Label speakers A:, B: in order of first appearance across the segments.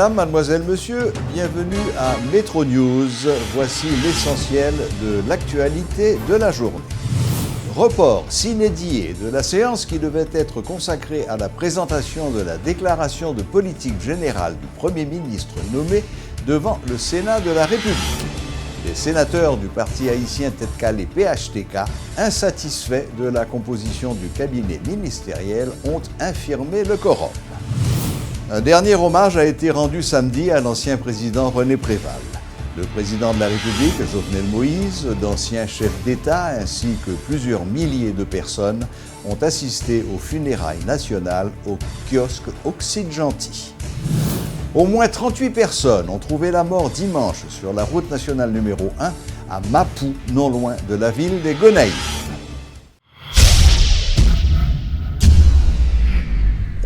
A: Madame, mademoiselle, monsieur, bienvenue à Métro News. Voici l'essentiel de l'actualité de la journée. Report sine die de la séance qui devait être consacrée à la présentation de la déclaration de politique générale du Premier ministre nommé devant le Sénat de la République. Les sénateurs du parti haïtien Tête Calée PHTK, insatisfaits de la composition du cabinet ministériel, ont infirmé le quorum. Un dernier hommage a été rendu samedi à l'ancien président René Préval. Le président de la République, Jovenel Moïse, d'anciens chefs d'État ainsi que plusieurs milliers de personnes ont assisté aux funérailles nationales au kiosque Occidgenty. Au moins 38 personnes ont trouvé la mort dimanche sur la route nationale numéro 1 à Mapou, non loin de la ville des Gonaïves.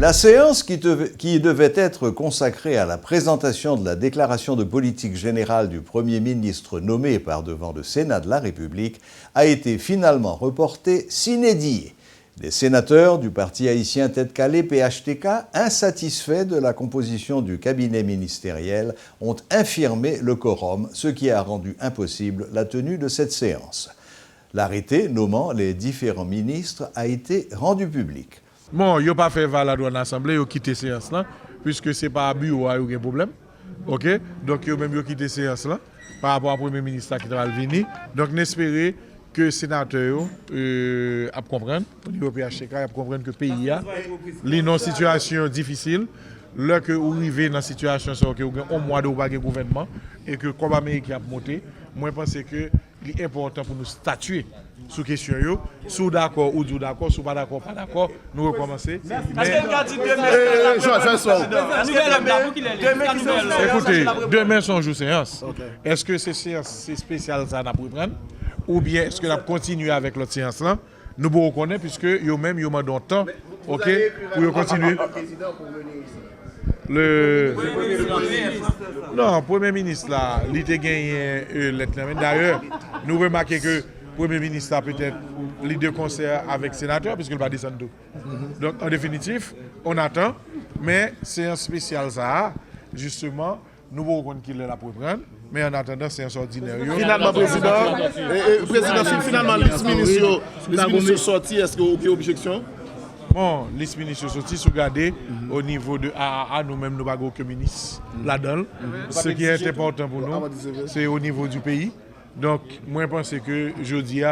A: La séance qui devait être consacrée à la présentation de la déclaration de politique générale du Premier ministre nommé par devant le Sénat de la République a été finalement reportée sine die. Les sénateurs du parti haïtien Tête Calée PHTK, insatisfaits de la composition du cabinet ministériel, ont infirmé le quorum, ce qui a rendu impossible la tenue de cette séance. L'arrêté nommant les différents ministres a été rendu public.
B: Bon, ils n'ont pas fait valable en assemblée, ils ont quitté la séance là, puisque ce n'est pas à bureau qui a eu un problème. Ok? Donc, ils ont même quitté la séance là, par rapport au Premier ministre qui va venir. Donc, on espère que les sénateurs comprennent, au niveau PHTK, comprennent que le pays a une situation difficile. Là que vous arrivez dans la situation, c'est que vous avez un mois de gouvernement et que comme l'Amérique a monté, moi je pense que c'est important pour nous statuer sur la question. Si vous êtes d'accord ou d'accord, si vous n'êtes pas d'accord, nous recommencer. Écoutez, demain sont jour séance. Est-ce que ces séances spéciales ça n'a pas prendre ou bien est-ce que nous continuer avec l'autre séance là? Nous pouvons reconnaître puisque yo même yo mandon temps, OK, pour continuer. Non, le Premier ministre là, il a gagné lettre. D'ailleurs, nous remarquons que le Premier ministre a peut-être les deux concerts avec le sénateur puisqu'il va descendre tout. Donc en définitive, on attend, mais c'est un spécial ça, justement, nous pouvons reconnaître qu'il est là pour prendre. Mais en attendant, c'est un ordinaire.
C: Finalement, finalement, les ministres sortis, est-ce qu'il y a aucune objection?
B: Bon, les ministres sortis, si vous regardez, au niveau de AAA, nous-mêmes, nous n'avons aucun ministre là-dedans. Ce qui est important pour nous, c'est au niveau du pays. Donc, moi, je pense que je dis,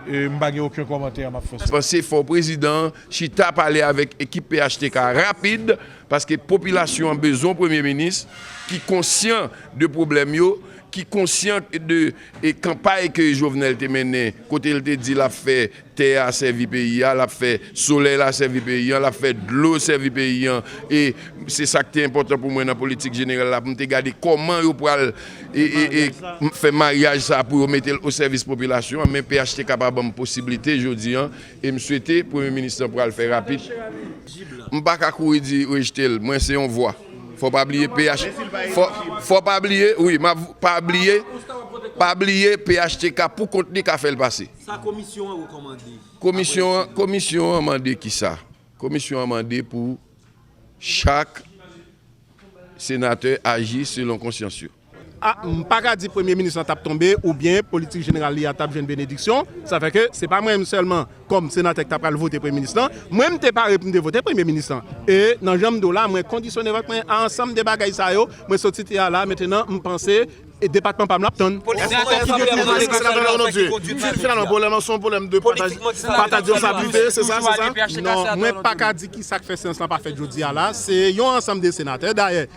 B: je n'ai aucun commentaire à ma face.
D: Je pense qu'il faut le président Chita parler avec l'équipe PHTK rapide parce que la population a besoin du Premier ministre qui est conscient de problèmes, qui est conscient de la campagne que Jovenel a menée. Côté il a dit, il a fait terre à servir pays, il a fait soleil à servir pays, il a fait de l'eau à servir pays. Et c'est ça qui est important pour moi dans la politique générale. Pour me regarder comment il peut faire mariage ça pour mettre au service de la population. Mais PHTK capable de possibilité, je dis, et je souhaite le Premier ministre pour le faire rapide. Je ne peux pas courir dire, moi c'est on voit. Faut pas oublier faut pas oublier, oui, pas oublier PHTK pour continuer qu'à faire le passé.
E: Sa commission a recommandé.
D: Commission a demandé qui ça? Commission a demandé pour chaque sénateur agir selon conscience.
C: Pas dire Premier ministre a tombé ou bien politique générale a tapé une bénédiction. Ça fait que ce n'est pas moi seulement comme sénateur qui a voté Premier ministre. Moi, je n'ai pas répondu voter Premier ministre. Et dans le genre de là, je conditionne ensemble des bagages. Je suis sorti là, maintenant, je pense que le département pas m'attendre.
E: Finalement,
C: le problème, c'est un problème de partage de responsabilité, c'est ça? Non, je ne pas dire qui ça fait sens pas fait aujourd'hui là. C'est un ensemble des sénateurs. D'ailleurs,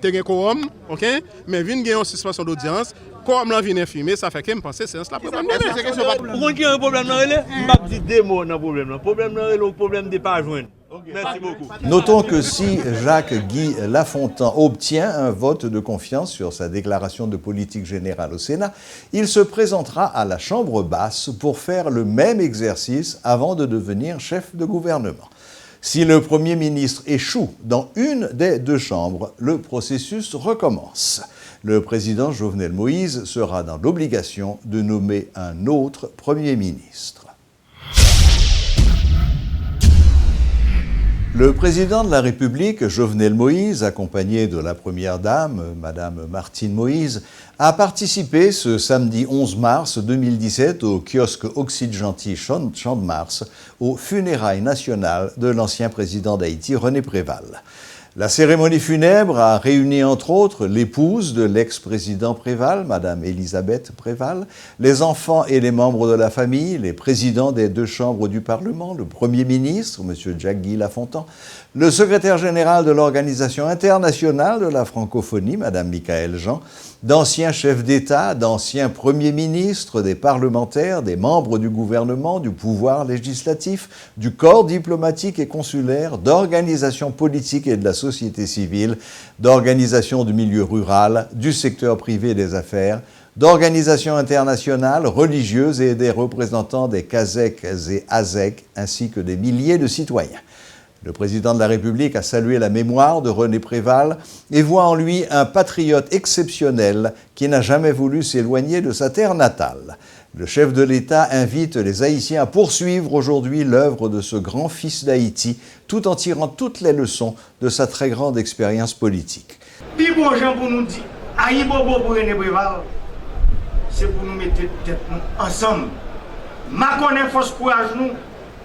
C: un quorum, ok, mais vient gagner une suspension d'audience, quorum là vient infirmer, ça fait que je pense que c'est un problème.
E: Pourquoi il y a un problème dans le pas dire deux mots dans le problème. Le problème dans le problème de pas joindre. Merci beaucoup.
A: Notons que si Jacques-Guy Lafontant obtient un vote de confiance sur sa déclaration de politique générale au Sénat, il se présentera à la Chambre basse pour faire le même exercice avant de devenir chef de gouvernement. Si le Premier ministre échoue dans une des deux chambres, le processus recommence. Le président Jovenel Moïse sera dans l'obligation de nommer un autre Premier ministre. Le président de la République, Jovenel Moïse, accompagné de la première dame, Madame Martine Moïse, a participé ce samedi 11 mars 2017 au kiosque Auxil-Gentil Champ de Mars aux funérailles nationales de l'ancien président d'Haïti, René Préval. La cérémonie funèbre a réuni entre autres l'épouse de l'ex-président Préval, Madame Elisabeth Préval, les enfants et les membres de la famille, les présidents des deux chambres du Parlement, le Premier ministre, Monsieur Jacques-Guy Lafontan, le secrétaire général de l'Organisation internationale de la francophonie, Madame Michaëlle Jean, d'anciens chefs d'État, d'anciens premiers ministres, des parlementaires, des membres du gouvernement, du pouvoir législatif, du corps diplomatique et consulaire, d'organisations politiques et de la société civile, d'organisations du milieu rural, du secteur privé des affaires, d'organisations internationales, religieuses et des représentants des Kazekhs et Azèques, ainsi que des milliers de citoyens. Le président de la République a salué la mémoire de René Préval et voit en lui un patriote exceptionnel qui n'a jamais voulu s'éloigner de sa terre natale. Le chef de l'État invite les Haïtiens à poursuivre aujourd'hui l'œuvre de ce grand fils d'Haïti, tout en tirant toutes les leçons de sa très grande expérience politique.
F: Puis bon gens pour nous dire, aïe bobo pour René Préval, c'est pour nous mettre tête ensemble. Ma connaît force courage nous.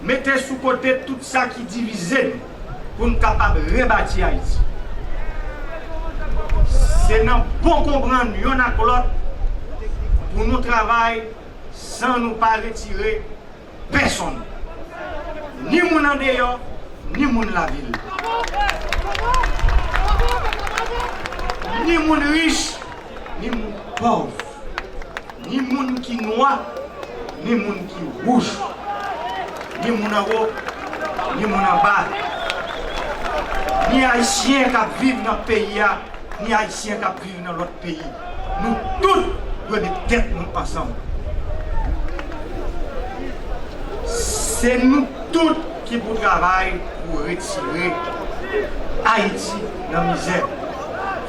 F: Mettez sous côté tout ça qui divise pour nous capables de rebâtir Haïti. C'est non bon comprendre y'en a l'autre pour nous travailler sans nous pas retirer personne. Ni moun en dehors, ni moun la ville. Ni moun riche, ni moun pauvre. Ni moun qui noir, ni moun qui rouge. Ni moun en haut, ni moun en bas. Ni haïtiens qui vivent dans le pays, ni haïtiens qui vivent dans l'autre pays. Nous tous devons mettre tête ensemble. C'est nous tous qui pour travailler pour retirer Haïti dans la misère.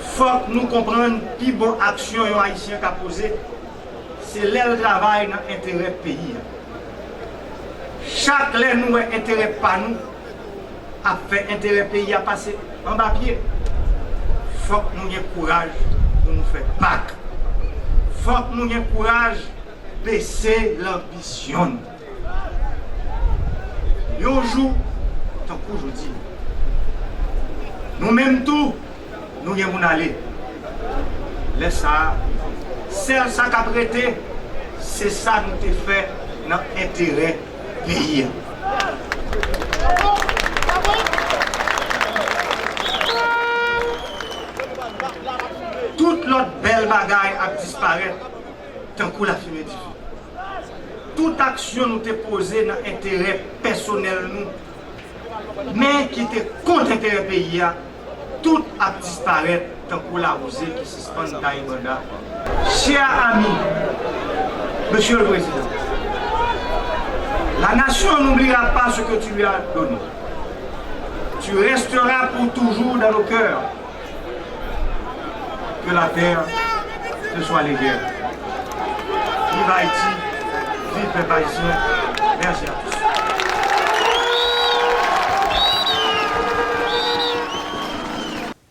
F: Il faut que nous comprenions que la bonne action que les haïtiens ont posée, c'est le travail dans l'intérêt du pays. Chaque lè nous intérêt pas nous a fait intérêt pays à passer en bas pied. Faut que nous ayons courage pour nous faire bac. Faut que nous ayons courage de baisser l'ambition. Un jour, tant qu'aujourd'hui, nous même tout, nous y allons aller. Laisse ça, celle ça qu'a prêté, c'est ça nous te fait dans l'intérêt pays. Toute l'autre belle bagaille a disparu tant que la fumée du feu. Toute action nous te posée dans l'intérêt personnel nous, mais qui était contre l'intérêt pays, tout a disparu tant que la rosée qui suspend Taïbanda. Chers amis, Monsieur le Président, la nation n'oubliera pas ce que tu lui as donné. Tu resteras pour toujours dans nos cœurs. Que la terre te soit légère. Vive Haïti, vive les peuple haïtien. Merci à tous.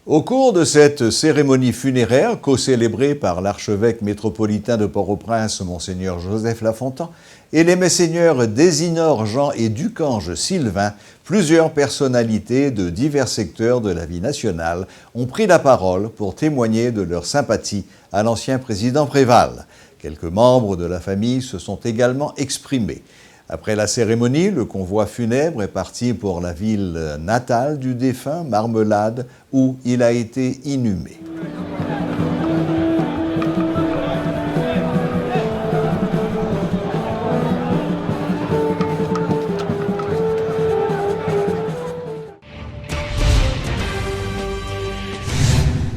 A: Au cours de cette cérémonie funéraire, co-célébrée par l'archevêque métropolitain de Port-au-Prince, Monseigneur Joseph Lafontan, et les messeigneurs Désinor Jean et Ducange Sylvain, plusieurs personnalités de divers secteurs de la vie nationale ont pris la parole pour témoigner de leur sympathie à l'ancien président Préval. Quelques membres de la famille se sont également exprimés. Après la cérémonie, le convoi funèbre est parti pour la ville natale du défunt, Marmelade, où il a été inhumé.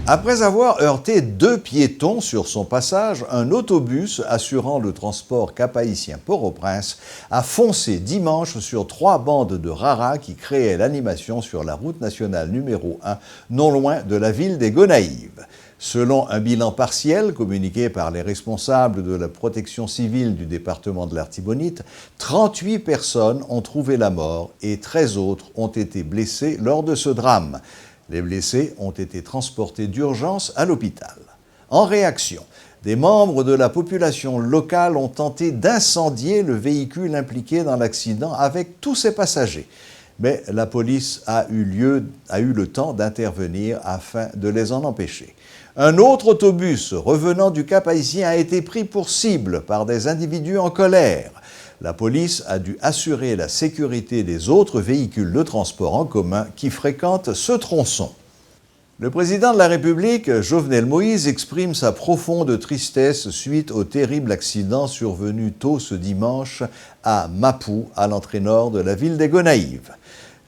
A: Après avoir heurté 2 piétons sur son passage, un autobus assurant le transport cap-haïtien-Port-au-Prince a foncé dimanche sur 3 bandes de rara qui créaient l'animation sur la route nationale numéro 1, non loin de la ville des Gonaïves. Selon un bilan partiel communiqué par les responsables de la protection civile du département de l'Artibonite, 38 personnes ont trouvé la mort et 13 autres ont été blessées lors de ce drame. Les blessés ont été transportés d'urgence à l'hôpital. En réaction, des membres de la population locale ont tenté d'incendier le véhicule impliqué dans l'accident avec tous ses passagers. Mais la police a eu le temps d'intervenir afin de les en empêcher. Un autre autobus revenant du Cap-Haïtien a été pris pour cible par des individus en colère. La police a dû assurer la sécurité des autres véhicules de transport en commun qui fréquentent ce tronçon. Le président de la République, Jovenel Moïse, exprime sa profonde tristesse suite au terrible accident survenu tôt ce dimanche à Mapou, à l'entrée nord de la ville des Gonaïves.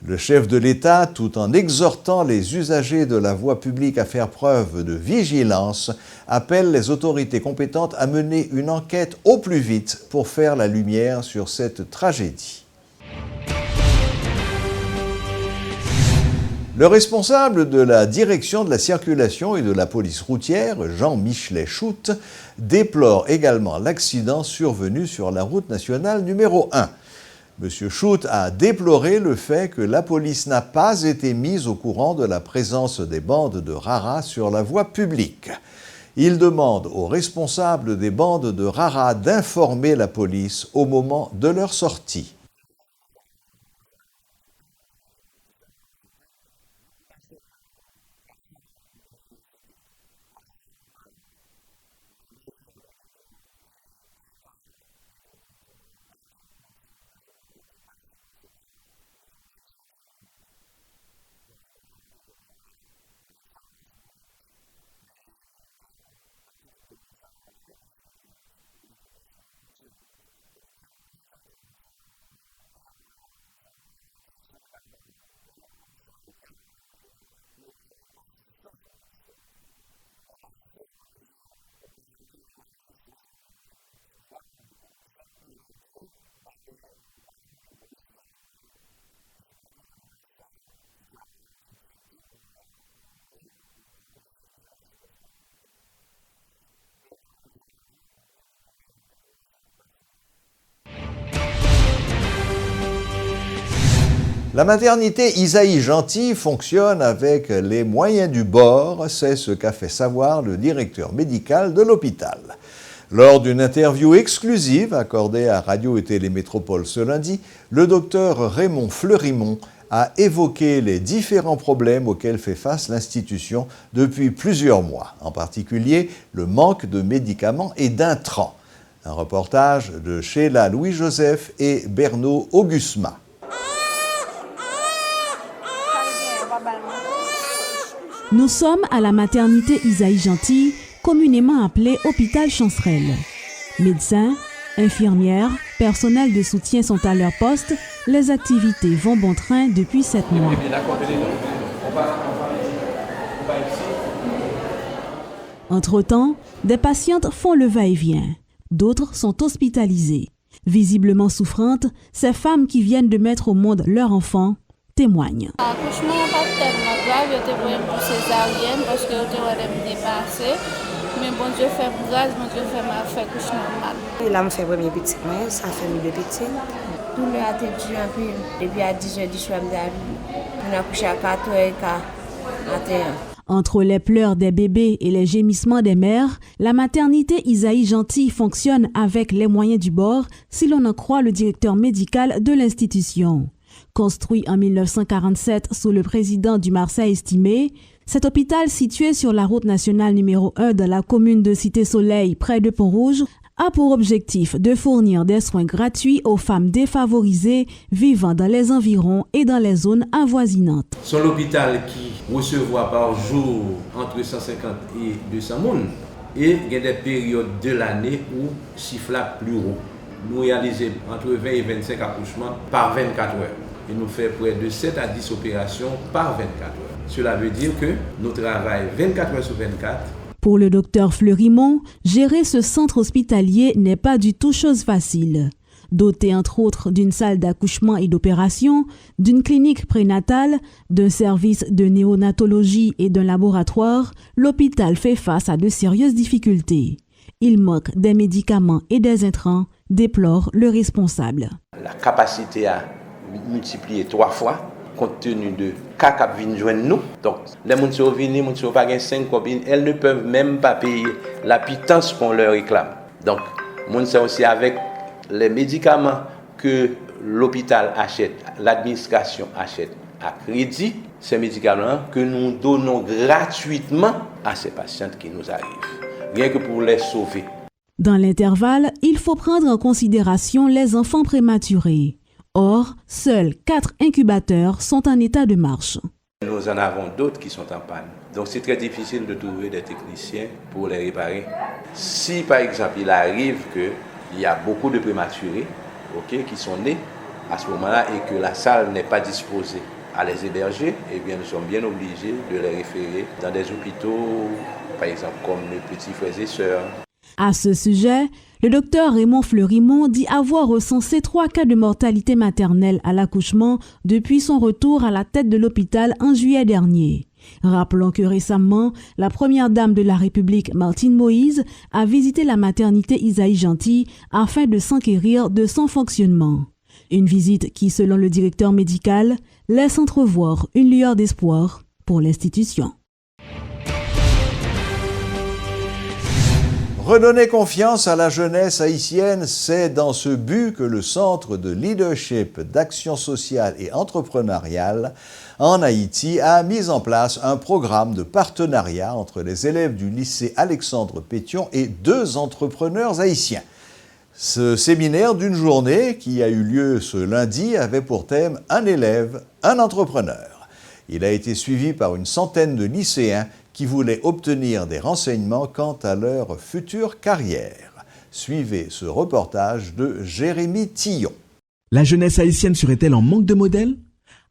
A: Le chef de l'État, tout en exhortant les usagers de la voie publique à faire preuve de vigilance, appelle les autorités compétentes à mener une enquête au plus vite pour faire la lumière sur cette tragédie. Le responsable de la direction de la circulation et de la police routière, Jean Michelet Choute, déplore également l'accident survenu sur la route nationale numéro 1. M. Choute a déploré le fait que la police n'a pas été mise au courant de la présence des bandes de Rara sur la voie publique. Il demande aux responsables des bandes de Rara d'informer la police au moment de leur sortie. La maternité Isaïe Gentil fonctionne avec les moyens du bord, c'est ce qu'a fait savoir le directeur médical de l'hôpital. Lors d'une interview exclusive accordée à Radio et Télé Métropole ce lundi, le docteur Raymond Fleurimont a évoqué les différents problèmes auxquels fait face l'institution depuis plusieurs mois, en particulier le manque de médicaments et d'intrants. Un reportage de Sheila Louis-Joseph et Bernaud Augusma.
G: Nous sommes à la maternité Isaïe Gentil, communément appelée Hôpital Chancerelle. Médecins, infirmières, personnel de soutien sont à leur poste. Les activités vont bon train depuis 7 mois. Entre-temps, des patientes font le va-et-vient. D'autres sont hospitalisées. Visiblement souffrantes, ces femmes qui viennent de mettre au monde leur enfant témoignent.
H: L'accouchement n'est pas tellement grave, je te voyais pour césarienne parce que je te voyais me dépasser. Mais bon Dieu fait grâce, bon Dieu fait ma fait couche normale.
I: Là, je fais premier petit, ça fait mes deux petits.
H: Tout le a été dur un peu. Depuis à 10h du soir, on a couché à 4h à 21h.
G: Entre les pleurs des bébés et les gémissements des mères, la maternité Isaïe Gentil fonctionne avec les moyens du bord, si l'on en croit le directeur médical de l'institution. Construit en 1947 sous le président du Marseille estimé, cet hôpital situé sur la route nationale numéro 1 de la commune de Cité-Soleil, près de Pont-Rouge, a pour objectif de fournir des soins gratuits aux femmes défavorisées vivant dans les environs et dans les zones avoisinantes.
J: C'est l'hôpital qui recevra par jour entre 150 et 200 personnes. Et il y a des périodes de l'année où chiffre plus haut. Nous réalisons entre 20 et 25 accouchements par 24 heures. Et nous faisons près de 7 à 10 opérations par 24 heures. Cela veut dire que nous travaillons 24 heures sur 24.
G: Pour le docteur Fleurimont, gérer ce centre hospitalier n'est pas du tout chose facile. Doté entre autres d'une salle d'accouchement et d'opération, d'une clinique prénatale, d'un service de néonatologie et d'un laboratoire, l'hôpital fait face à de sérieuses difficultés. Il manque des médicaments et des intrants, déplore le responsable.
J: La capacité à multiplier 3 fois, compte tenu de cas qui viennent joindre nous. Donc, les gens qui sont venus, les gens qui n'ont pas 5 copines, elles ne peuvent même pas payer la pitance qu'on leur réclame. Donc, les gens aussi avec les médicaments que l'hôpital achète, l'administration achète à crédit, ces médicaments que nous donnons gratuitement à ces patientes qui nous arrivent, rien que pour les sauver.
G: Dans l'intervalle, il faut prendre en considération les enfants prématurés. Or, seuls 4 incubateurs sont en état de marche.
J: Nous en avons d'autres qui sont en panne. Donc c'est très difficile de trouver des techniciens pour les réparer. Si par exemple il arrive qu'il y a beaucoup de prématurés qui sont nés à ce moment-là et que la salle n'est pas disposée à les héberger, eh bien nous sommes bien obligés de les référer dans des hôpitaux, par exemple comme les petits frères et sœurs.
G: À ce sujet, le docteur Raymond Fleurimont dit avoir recensé 3 cas de mortalité maternelle à l'accouchement depuis son retour à la tête de l'hôpital en juillet dernier. Rappelons que récemment, la première dame de la République, Martine Moïse, a visité la maternité Isaïe Gentil afin de s'enquérir de son fonctionnement. Une visite qui, selon le directeur médical, laisse entrevoir une lueur d'espoir pour l'institution.
A: Redonner confiance à la jeunesse haïtienne, c'est dans ce but que le Centre de leadership, d'action sociale et entrepreneuriale en Haïti a mis en place un programme de partenariat entre les élèves du lycée Alexandre Pétion et 2 entrepreneurs haïtiens. Ce séminaire d'une journée qui a eu lieu ce lundi avait pour thème « Un élève, un entrepreneur ». Il a été suivi par une centaine de lycéens qui voulaient obtenir des renseignements quant à leur future carrière. Suivez ce reportage de Jérémy Tillon.
K: La jeunesse haïtienne serait-elle en manque de modèles ?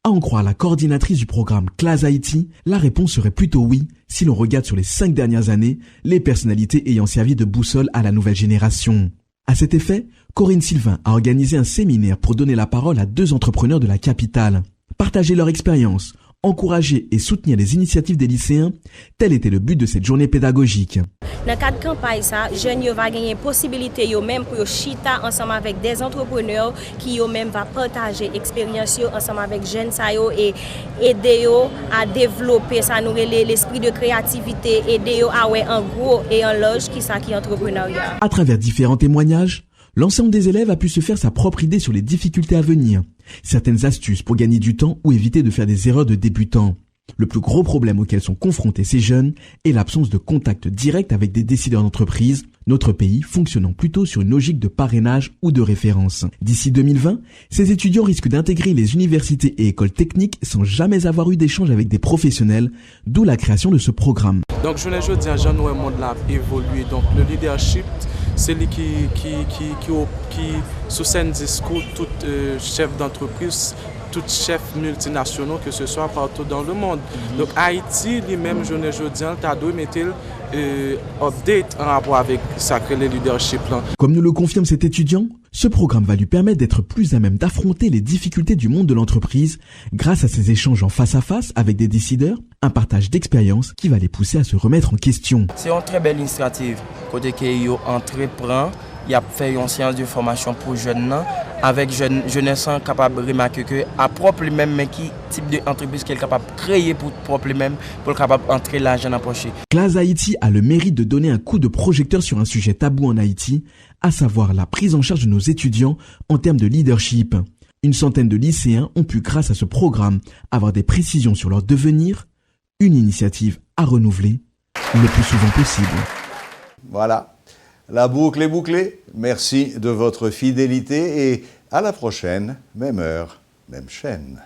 K: À en croire la coordinatrice du programme Classe Haïti, la réponse serait plutôt oui si l'on regarde sur les 5 dernières années les personnalités ayant servi de boussole à la nouvelle génération. À cet effet, Corinne Sylvain a organisé un séminaire pour donner la parole à 2 entrepreneurs de la capitale. Partager leur expérience, encourager et soutenir les initiatives des lycéens, tel était le but de cette journée pédagogique.
L: Dans le cadre de la campagne, les jeunes vont gagner possibilité pour chita ensemble avec des entrepreneurs qui vont partager l'expérience ensemble avec les jeunes et aider à développer l'esprit de créativité, aider à en gros et en loge qui est entrepreneuriat.
K: À travers différents témoignages, l'ensemble des élèves a pu se faire sa propre idée sur les difficultés à venir, certaines astuces pour gagner du temps ou éviter de faire des erreurs de débutants. Le plus gros problème auquel sont confrontés ces jeunes est l'absence de contact direct avec des décideurs d'entreprise, notre pays fonctionnant plutôt sur une logique de parrainage ou de référence. D'ici 2020, ces étudiants risquent d'intégrer les universités et écoles techniques sans jamais avoir eu d'échange avec des professionnels, d'où la création de ce programme.
M: Donc je dis à Jean Noël monde là évolué, donc le leadership c'est lui qui sous scène discours tout chef d'entreprise, tout chef multinationaux que ce soit partout dans le monde. Donc Haïti lui-même je dis t'as dû mettre update en rapport avec sacré le leadership là.
K: Comme nous le confirme cet étudiant, ce programme va lui permettre d'être plus à même d'affronter les difficultés du monde de l'entreprise grâce à ses échanges en face à face avec des décideurs, un partage d'expérience qui va les pousser à se remettre en question.
N: C'est une très belle initiative côté que yo entreprend, il a fait une séance de formation pour jeunes avec jeunesse capable de remarquer que à propre même mais qui type d'entreprise qu'elle est capable de créer pour propre même pour capable entrer l'argent dans poche.
K: Classe Haïti a le mérite de donner un coup de projecteur sur un sujet tabou en Haïti, à savoir la prise en charge de nos étudiants en termes de leadership. Une centaine de lycéens ont pu, grâce à ce programme, avoir des précisions sur leur devenir, une initiative à renouveler le plus souvent possible.
A: Voilà. La boucle est bouclée. Merci de votre fidélité et à la prochaine, même heure, même chaîne.